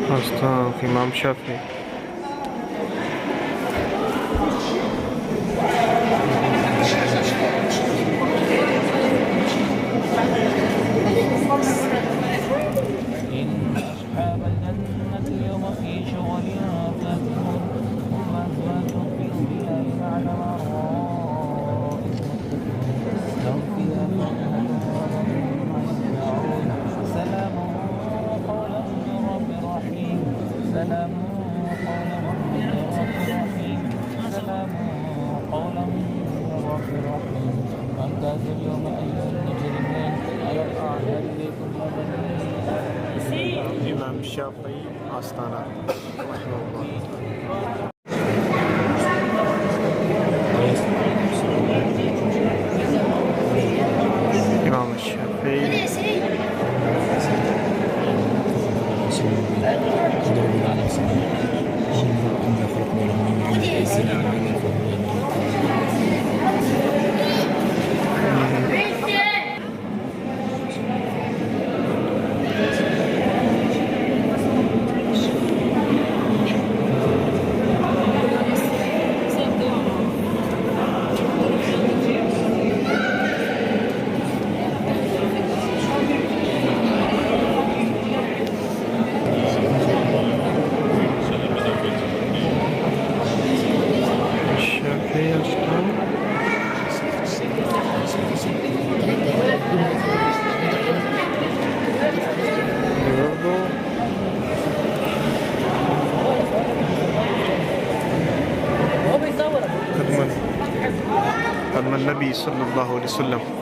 أستاذ إمام شافعي. إن أصحاب الجنة اليوم في شغل فاكهون هم أزواجهم في ظلال على الأرائك لهم فيها فاكهة وما يدعون سلام قولا من رب رحيم سلام قولا من رب رحيم سلام قولا من رب رحيم وامتازوا اليوم أيها المجرمون ألم أعهد إليكم يا بني إمام الشافعي آستانا رحمه الله. إمام الشافعي قدم النبي صلى الله عليه وسلم.